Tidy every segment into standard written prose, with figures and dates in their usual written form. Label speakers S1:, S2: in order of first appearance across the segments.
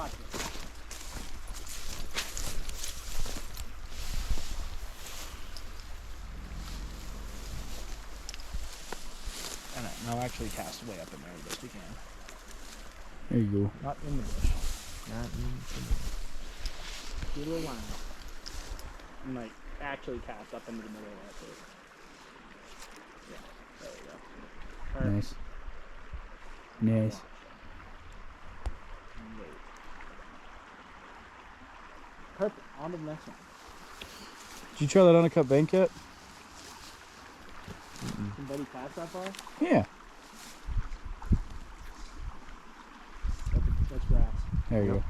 S1: Watch it. Now actually cast way up in there the best we can.
S2: There you go.
S1: Not in the bush. Not in the bush. Get a little line. And like actually cast up into the middle of that too. Yeah, there we go. Perfect.
S2: Nice. Nice.
S1: Wait. Perfect. On to the next one.
S2: Did you try that uncut bank yet?
S1: Somebody cast that far?
S2: Yeah.
S1: That's grass.
S2: There you go.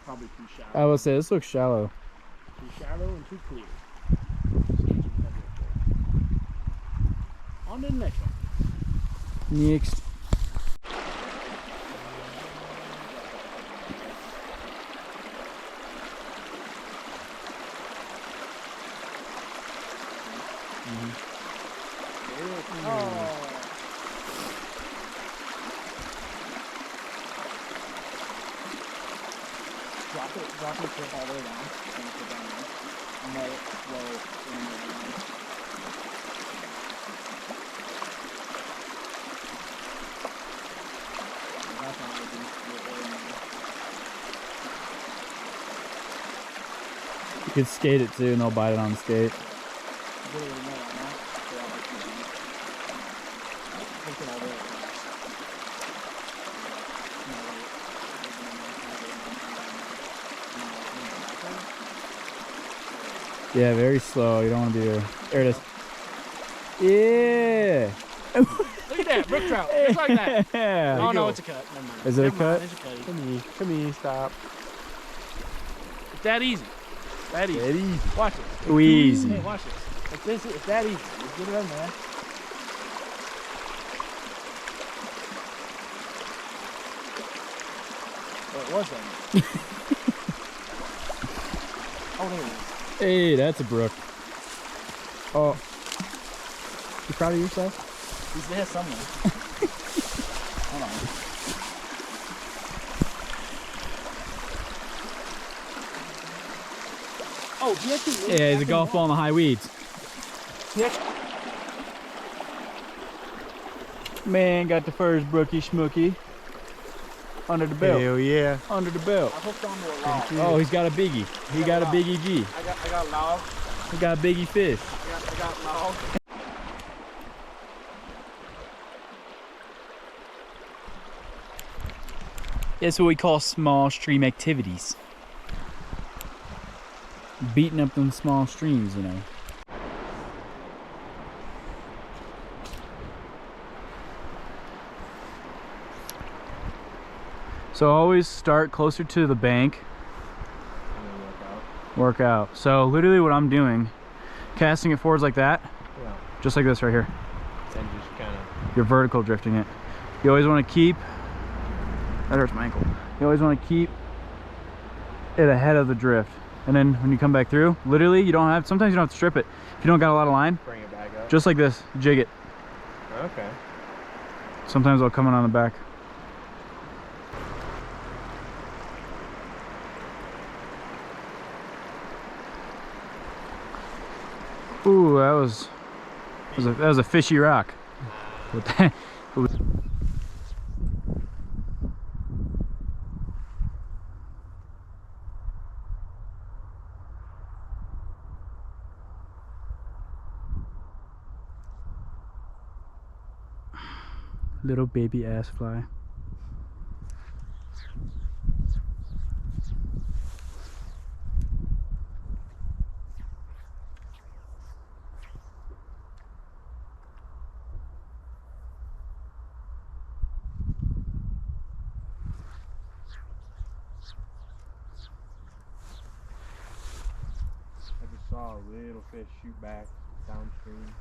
S1: Probably too shallow.
S2: I will say this looks shallow.
S1: Too shallow and too clear. On to the next one.
S2: Next.
S1: Drop your clip all the way down. And put it down there. And let it flow in the line. That's not what
S2: You could skate it too and they'll bite it on the skate. Yeah, very slow. You don't want to be there. There it is. Yeah.
S1: Look at that, brook trout. Just like that.
S2: Yeah.
S1: Oh no, it's a cut. Never mind.
S2: Is it
S1: Never
S2: a cut?
S1: mind, it's a cut.
S3: Come here, stop.
S1: It's that easy. That easy.
S2: That easy.
S1: Watch it.
S2: Too easy.
S1: Hey, watch this. It's that easy. Just get it in there. Well, it was then. Oh, there it is.
S2: Hey, that's a brook. Oh. You proud of yourself?
S1: He's there somewhere. Hold on. Oh, he actually
S2: Yeah, he's a golf ball in the high weeds. Man, got the first brookie schmookie. Under the belt.
S3: Hell yeah.
S2: Under the belt.
S1: I hooked onto a log.
S2: Oh, he's got a biggie. He got a biggie G.
S1: I got log.
S2: He got a biggie fish.
S1: I got log.
S2: It's what we call small stream activities. Beating up them small streams, you know. So always start closer to the bank. Work out. So literally what I'm doing, casting it forwards like that, just like this right here.
S3: And just kind of.
S2: You're vertical drifting it. You always want to keep, that hurts my ankle. You always want to keep it ahead of the drift. And then when you come back through, literally you don't have, sometimes you don't have to strip it. If you don't got a lot of line,
S3: Bring it back up.
S2: just like this, jig it.
S3: Okay.
S2: Sometimes they'll come in on the back. Ooh, that was a fishy rock. But that, it was, little baby ass fly.
S3: I just saw a little fish shoot back downstream.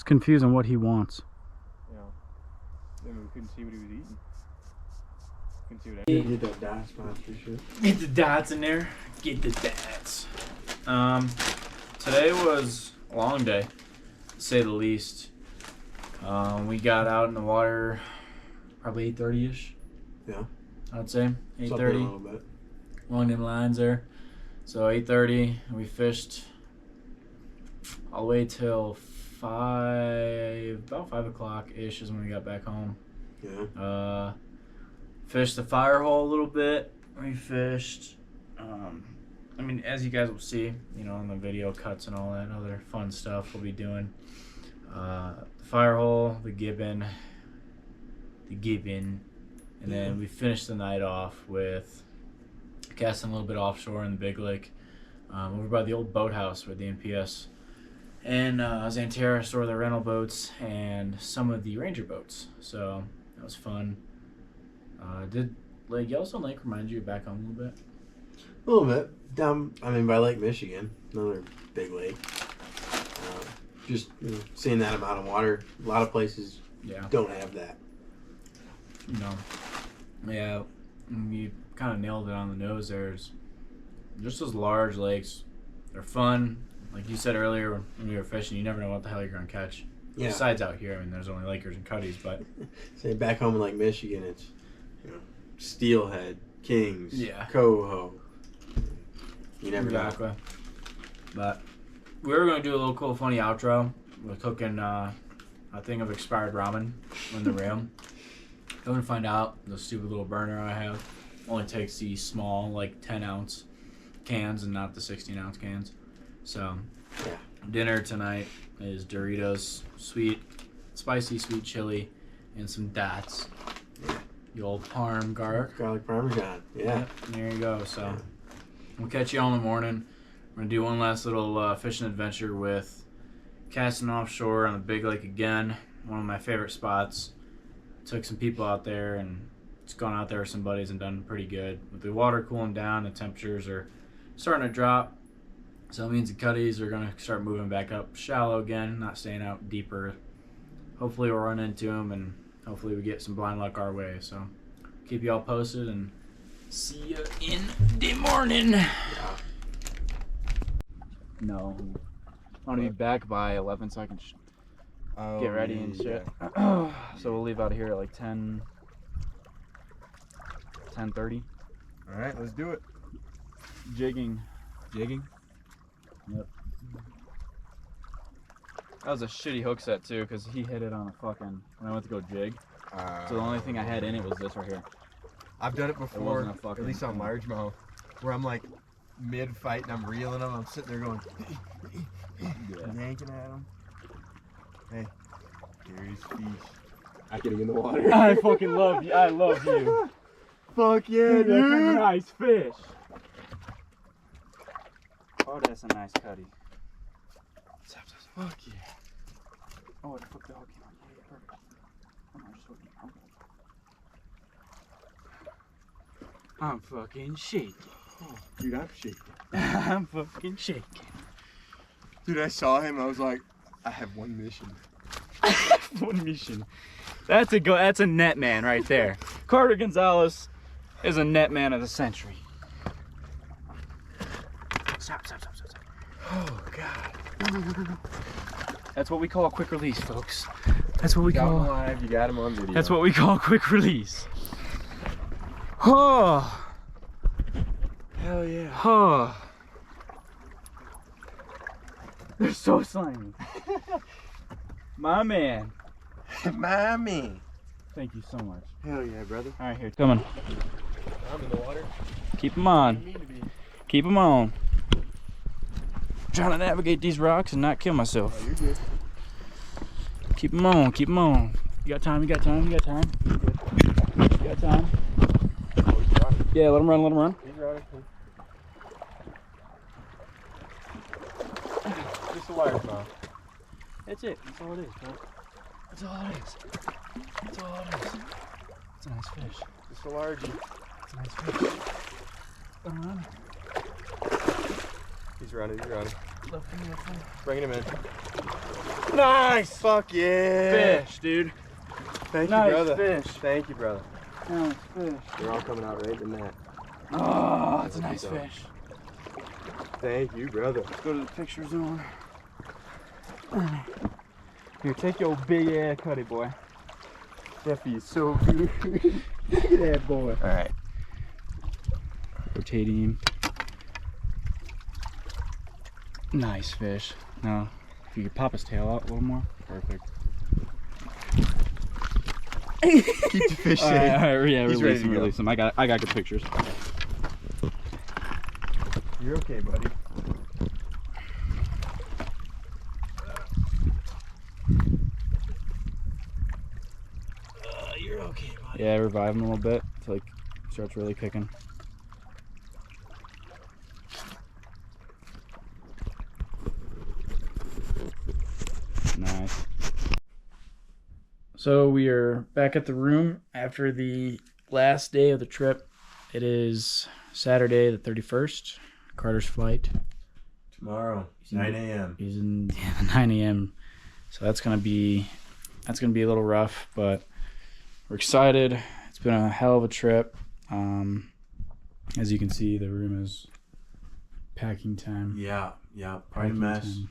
S2: just confused on what he wants.
S3: You know, then we couldn't see what he was eating. Couldn't see what
S4: Get that dot spot for sure.
S2: Get the dots in there. Get the dots. Today was a long day, to say the least. We got out in the water probably 8:30ish.
S4: Yeah.
S2: I'd say
S4: Something
S2: 8:30.
S4: a little bit.
S2: Along them lines there. So 8:30, we fished all the way till about 5 o'clock ish is when we got back home.
S4: Yeah.
S2: Fished the Firehole a little bit. We fished, I mean, as you guys will see, you know, in the video cuts and all that other fun stuff we'll be doing. The Firehole, the Gibbon, and then we finished the night off with casting a little bit offshore in the Big Lake, over by the old boathouse where the NPS and Xanterra store their rental boats and some of the Ranger boats. So that was fun. Did Yellowstone Lake remind you of back home a little bit?
S4: A little bit. Down, I mean, by Lake Michigan, another big lake. Just seeing that amount of water, a lot of places don't have that.
S2: No. Yeah, you kind of nailed it on the nose there. It's just those large lakes. They're fun. Like you said earlier when we were fishing, you never know what the hell you're going to catch.
S4: Yeah.
S2: Besides out here, I mean, there's only Lakers and Cuddies, but...
S4: Say back home in Lake Michigan, it's steelhead, kings,
S2: Yeah.
S4: coho. You never
S2: Exactly.
S4: know.
S2: But we were going to do a little cool, funny outro. We're cooking a thing of expired ramen in the room. Going to find out the stupid little burner I have only takes these small, like 10-ounce cans and not the 16-ounce cans. So,
S4: Yeah.
S2: dinner tonight is Doritos, spicy sweet chili, and some dots.
S4: Yeah.
S2: The old parm garlic.
S4: Garlic parmesan. Yeah.
S2: Yep, there you go. So, we'll catch you all in the morning. We're going to do one last little fishing adventure with casting offshore on the Big Lake again. One of my favorite spots. Took some people out there and just gone out there with some buddies and done pretty good. With the water cooling down, the temperatures are starting to drop. So it means the cuddies are going to start moving back up shallow again, not staying out deeper. Hopefully we'll run into them and hopefully we get some blind luck our way. So keep you all posted and see you in the morning.
S4: Yeah.
S2: No. I want to be back by 11 so I can get ready and shit. So we'll leave out of here at like 10:30.
S3: All right, let's do it.
S2: Jigging.
S3: Jigging?
S2: Yep. That was a shitty hook set too, because he hit it on a fucking, when I went to go jig. So the only thing I had in it was this right here.
S3: I've done it before,
S2: wasn't a fucking
S3: at least on
S2: thing.
S3: largemouth, where I'm like mid-fight and I'm reeling them. I'm sitting there going, yanking at them. Hey, here's fish. I get him in the water.
S2: I fucking love you. I love you.
S3: Fuck yeah, dude.
S2: Nice fish. Oh, that's a nice cuddy.
S3: Fuck yeah.
S2: Oh, the hook came on. Yeah, perfect. I'm just hooking. I'm fucking shaking.
S3: Oh, dude, I'm shaking.
S2: I'm fucking shaking.
S3: Dude, I saw him. I was like, I have one mission.
S2: One mission. That's a net man right there. Carter Gonzalez is a net man of the century. Stop.
S3: Oh, God.
S2: That's what we call a quick release, folks. That's what we
S3: You got him
S2: call.
S3: live. You got him on video.
S2: That's what we call a quick release. Oh.
S3: Hell yeah.
S2: Oh. They're so slimy. My man.
S3: My man.
S2: Thank you so much.
S3: Hell yeah, brother.
S2: All right, here, coming.
S3: I'm in the water.
S2: Keep them on. Keep them on. Trying to navigate these rocks and not kill myself.
S3: Oh, you're good.
S2: Keep them on. Keep them on. You got time? You got time? You got time?
S3: You're good.
S2: You got time?
S3: Oh, he's running.
S2: Yeah, let him run. Let him run.
S3: He's running. Just a largemouth.
S2: That's it. That's all it is, bro. That's all it is. That's all it is. It's a nice fish.
S3: Just a largie.
S2: It's a nice fish. Let him run.
S3: He's running.
S2: Love him.
S3: Bringing him in.
S2: Nice.
S3: Fuck yeah.
S2: Fish, dude.
S3: Thank
S2: Nice
S3: you, brother.
S2: fish.
S3: Thank you, brother.
S2: Nice fish.
S3: They're all coming out right in the net.
S2: Oh, that's a nice fish.
S3: Thank you, brother.
S2: Let's go to the picture zone. Here, take your big ass cutty, boy.
S3: That feels so good.
S2: Look at that boy.
S3: All right.
S2: Rotating. Nice fish. Now, if you could pop his tail out a little more. Perfect.
S3: Keep the fish safe.
S2: All right, yeah,
S3: He's ready to go.
S2: release him. I got good pictures.
S3: You're okay, buddy.
S2: You're okay, buddy. Yeah, revive him a little bit until he starts really kicking. Nice. So we are back at the room after the last day of the trip. It is Saturday the 31st. Carter's flight.
S4: Tomorrow, 9 a.m.
S2: He's in 9 a.m. So that's gonna be a little rough, but we're excited. It's been a hell of a trip. As you can see, the room is packing time.
S4: Yeah, quite a
S2: Packing
S4: mess.
S2: time.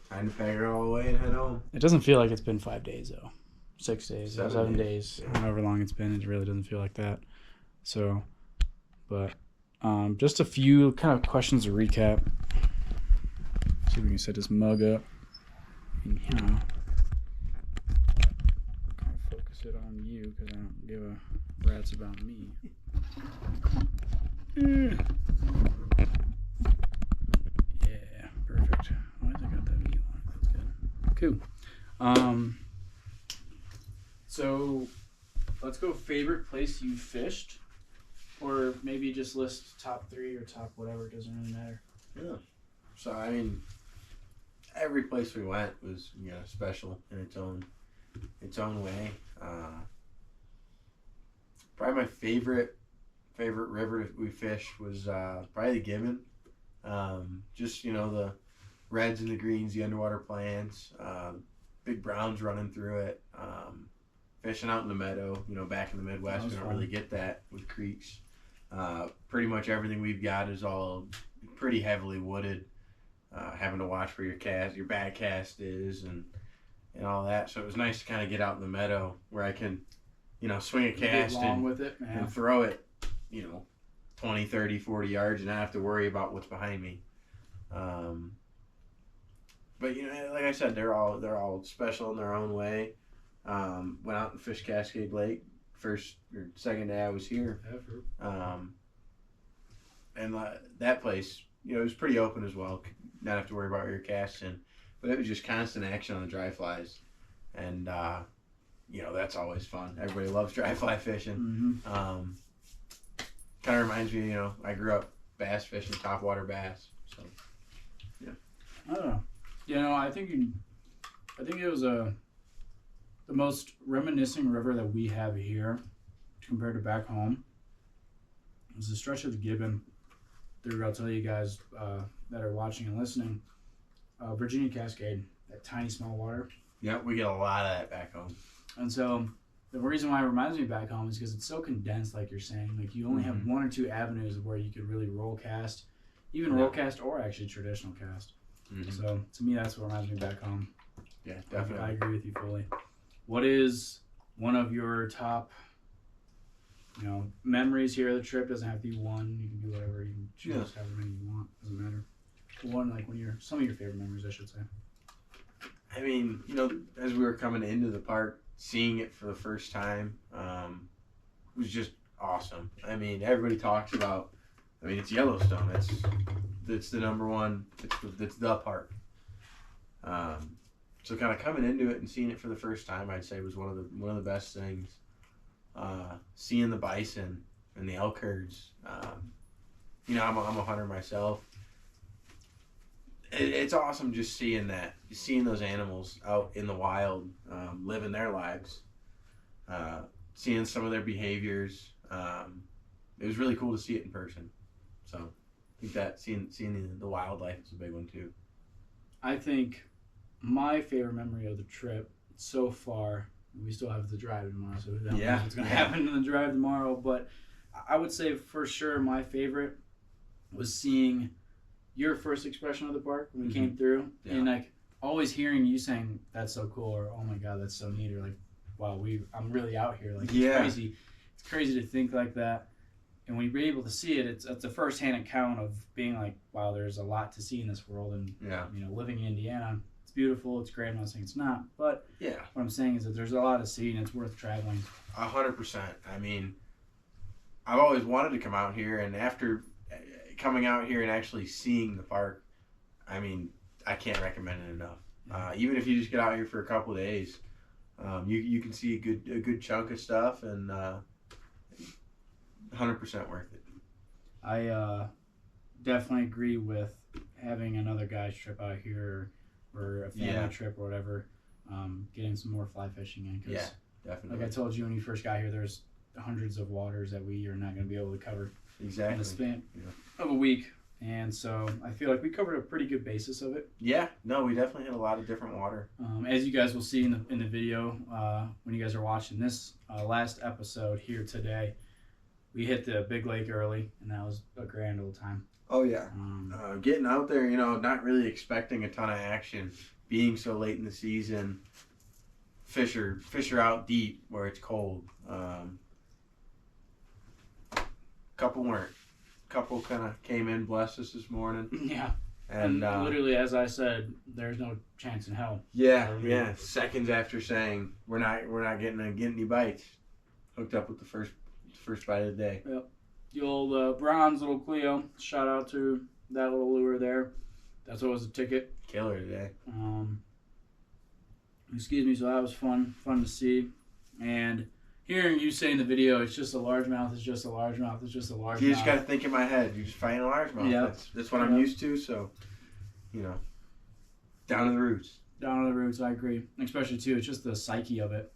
S4: Time to pack her all away and head home.
S2: It doesn't feel like it's been 5 days though. 6 days,
S4: 7
S2: 7
S4: days.
S2: days, however long it's been. It really doesn't feel like that. So, but just a few kind of questions to recap. See if we can set this mug up. And, you know, kind of focus it on you because I don't give a rat's about me. Yeah, perfect. Why has it got that view on it? That's good. Cool. So let's go favorite place you fished, or maybe just list top 3 or top whatever. It doesn't really matter.
S4: Yeah. So I mean, every place we went was special in its own way. Probably my favorite river we fished was probably the Gibbon. Just the reds and the greens, the underwater plants, big browns running through it. Fishing out in the meadow, back in the Midwest, we don't really get that with creeks. Pretty much everything we've got is all pretty heavily wooded. Having to watch where your bad cast is and all that. So it was nice to kind of get out in the meadow where I can, swing a cast and throw it, 20, 30, 40 yards and not have to worry about what's behind me. But like I said, they're all special in their own way. Went out and fished Cascade Lake first or second day I was here. And that place, it was pretty open as well. Not have to worry about where you're casting, but it was just constant action on the dry flies, and that's always fun. Everybody loves dry fly fishing.
S2: Mm-hmm.
S4: Kind of reminds me, I grew up bass fishing, topwater bass. So yeah.
S2: I don't know. I think it was the most reminiscing river that we have here compared to back home. It was the stretch of the Gibbon. I'll tell you guys that are watching and listening, Virginia Cascade, that tiny small water.
S4: Yep, we get a lot of that back home.
S2: And so the reason why it reminds me of back home is because it's so condensed, like you're saying. Like you only have 1 or 2 avenues where you could really roll cast, even roll cast or actually traditional cast. Mm-hmm. So to me, that's what reminds me of back home.
S4: Yeah, definitely.
S2: I agree with you fully. What is one of your top memories here of the trip? Doesn't have to be one. You can do whatever. You can choose however many you want. Doesn't matter. One, some of your favorite memories, I should say.
S4: I mean, as we were coming into the park, seeing it for the first time, was just awesome. I mean, everybody talks about. It's Yellowstone. It's the number one. It's the park. So kind of coming into it and seeing it for the first time, I'd say was one of the best things. Seeing the bison and the elk herds. I'm a hunter myself. It's awesome just seeing that, seeing those animals out in the wild, living their lives, seeing some of their behaviors. It was really cool to see it in person. So I think that seeing the wildlife is a big one too.
S2: I think my favorite memory of the trip so far, we still have the drive tomorrow, so we don't know
S4: Yeah,
S2: what's going to
S4: yeah.
S2: happen in the drive tomorrow. But I would say for sure my favorite was seeing your first expression of the park when we came through,
S4: Yeah.
S2: and like always hearing you saying that's so cool, or oh my god that's so neat, or like wow I'm really out here, like it's crazy. It's crazy to think like that. And when you're able to see it, it's a first-hand account of being like, wow, there's a lot to see in this world. And, you know, living in Indiana, it's beautiful, it's great. I'm not saying it's not. But what I'm saying is that there's a lot to see, and it's worth traveling.
S4: 100%. I mean, I've always wanted to come out here, and after coming out here and actually seeing the park, I mean, I can't recommend it enough. Even if you just get out here for a couple of days, you can see a good chunk of stuff, and 100% worth it.
S2: I definitely agree with having another guy's trip out here, or a family trip or whatever, getting some more fly fishing in. Cause
S4: definitely.
S2: Like I told you when you first got here, there's hundreds of waters that we are not going to be able to cover in the span of a week. And so I feel like we covered a pretty good basis of it.
S4: Yeah, no, we definitely had a lot of different water.
S2: As you guys will see in the video when you guys are watching this last episode here today, we hit the big lake early, and that was a grand old time.
S4: Oh, yeah. Getting out there, you know, not really expecting a ton of action, being so late in the season, fish are out deep where it's cold. Couple weren't. Couple kind of came in, blessed us this morning.
S2: Yeah.
S4: And
S2: literally, as I said, there's no chance in hell.
S4: Yeah. Seconds after saying we're not getting any bites, hooked up with the first bite of the day.
S2: Yep. The old bronze little Cleo. Shout out to that little lure there. That's what was the ticket.
S4: Killer today.
S2: Excuse me. So that was fun to see. And hearing you say in the video, it's just a largemouth. It's just a largemouth. It's just a largemouth.
S4: You just got to think in my head. You're just fighting a largemouth.
S2: Yep.
S4: That's what I'm used to. So, you know, down to the roots.
S2: Down to the roots. I agree. Especially too, it's just the psyche of it.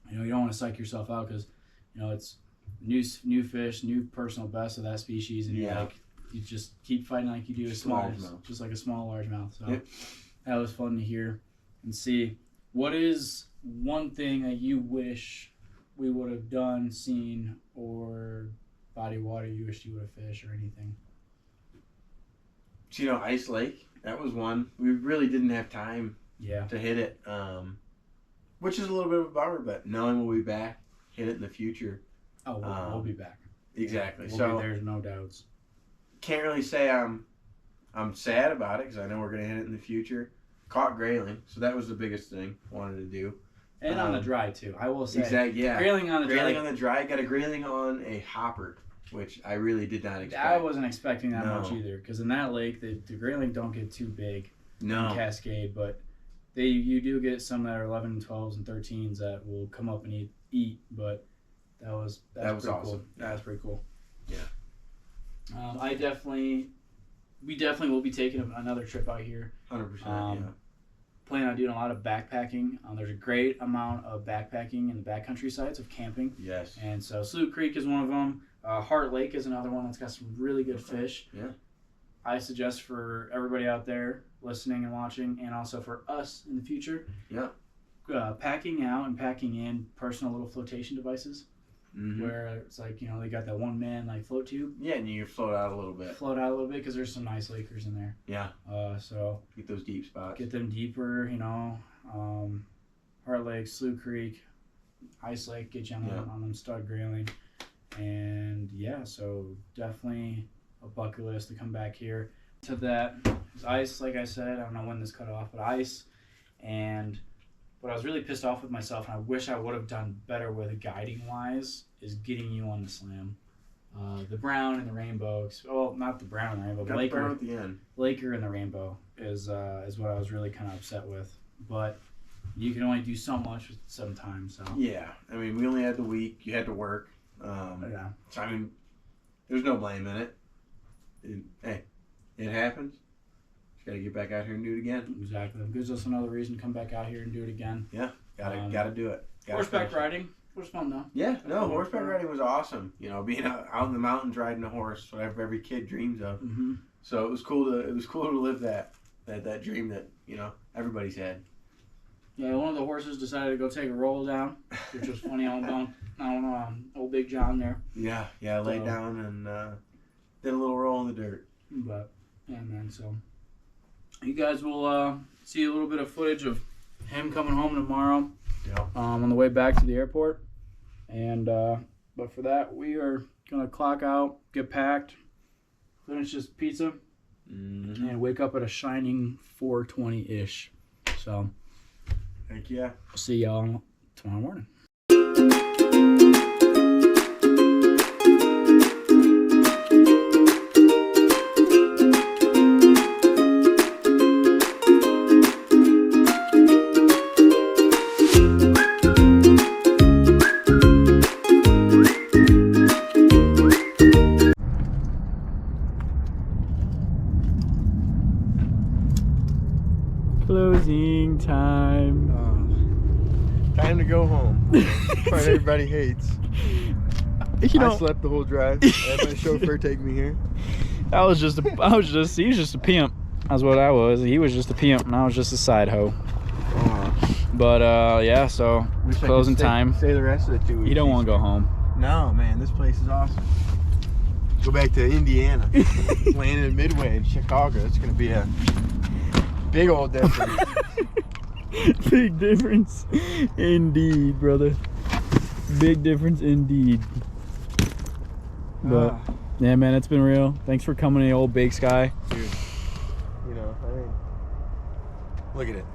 S2: You know, you don't want to psych yourself out because, you know, it's new fish, new personal best of that species, and you're like, you just keep fighting like you do a small, just like a small largemouth. So that was fun to hear and see. What is one thing that you wish we would have done, seen, or body of water you wish you would have fished, or anything?
S4: You know, Ice Lake, that was one. We really didn't have time to hit it, which is a little bit of a bummer, but knowing we'll be back, hit it in the future.
S2: Oh, we'll be back.
S4: Exactly.
S2: There's no doubts.
S4: Can't really say I'm sad about it because I know we're going to hit it in the future. Caught grayling, so that was the biggest thing wanted to do.
S2: And on the dry, too. I will say.
S4: Exactly, yeah.
S2: Grayling on the dry.
S4: Got a grayling on a hopper, which I really did not expect.
S2: I wasn't expecting that much either, because in that lake, the grayling don't get too big in Cascade, but you do get some that are 11 and 12s and 13s that will come up and eat, but that was pretty
S4: awesome.
S2: Cool. That was pretty cool.
S4: Yeah.
S2: We definitely will be taking another trip out here.
S4: 100%,
S2: Planning on doing a lot of backpacking. There's a great amount of backpacking in the backcountry sites of camping.
S4: Yes.
S2: And so Slough Creek is one of them. Heart Lake is another one that's got some really good fish.
S4: Yeah.
S2: I suggest for everybody out there listening and watching, and also for us in the future, packing out and packing in personal little flotation devices. Where it's like, you know, they got that one man like float tube.
S4: Yeah, and you float out a little bit.
S2: Because there's some nice lakers in there.
S4: Yeah.
S2: So
S4: get those deep spots.
S2: Get them deeper, you know. Heart Lake, Slough Creek, Ice Lake, get you on them stud grayling. And so definitely a bucket list to come back here. To that, ice, like I said, I don't know when this cut off, but ice. And what I was really pissed off with myself, and I wish I would have done better with guiding wise, is getting you on the slam. The brown and the rainbow. Well, not the brown and the rainbow, but Laker.
S4: At the end.
S2: Laker and the rainbow is what I was really kind of upset with. But you can only do so much sometimes. So. Yeah,
S4: I mean, we only had the week. You had to work. So I mean, there's no blame in it. It happens. Got to get back out here and do it again.
S2: Exactly. It gives us another reason to come back out here and do it again.
S4: Yeah, gotta do it.
S2: Horseback riding was fun though.
S4: Yeah, horseback riding was awesome. You know, being out in the mountains riding a horse, what every kid dreams of. So it was cool to live that that dream that everybody's had.
S2: Yeah, one of the horses decided to go take a roll down, which was funny. I don't know, old Big John there.
S4: Yeah, I laid down and did a little roll in the dirt.
S2: But yeah, man. So you guys will see a little bit of footage of him coming home tomorrow.
S4: Yeah.
S2: On the way back to the airport, and but for that we are gonna clock out, get packed, finish this pizza, and wake up at a shining 4:20-ish. So,
S4: heck yeah.
S2: See y'all tomorrow morning. Closing time.
S3: Time to go home. Part everybody hates. I slept the whole drive. I had my chauffeur take me here.
S2: He was just a pimp. That's what I was. He was just a pimp, and I was just a side hoe. But yeah, so closing time.
S3: Stay the rest of the 2 weeks.
S2: You don't want to go home.
S3: No, man, this place is awesome. Go back to Indiana. Landing at Midway in Chicago. It's gonna be a big old difference.
S2: Big difference indeed, brother. Big difference indeed. But yeah, man, it's been real. Thanks for coming to old Big Sky.
S3: Dude, look at it.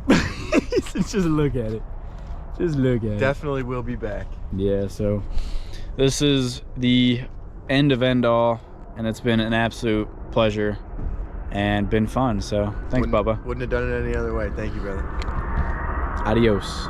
S2: Just look at it. Just look at it.
S3: Definitely will be back.
S2: Yeah, so this is the end of end all, and it's been an absolute pleasure and been fun. So thanks, Bubba.
S3: Wouldn't have done it any other way. Thank you, brother.
S2: Adios.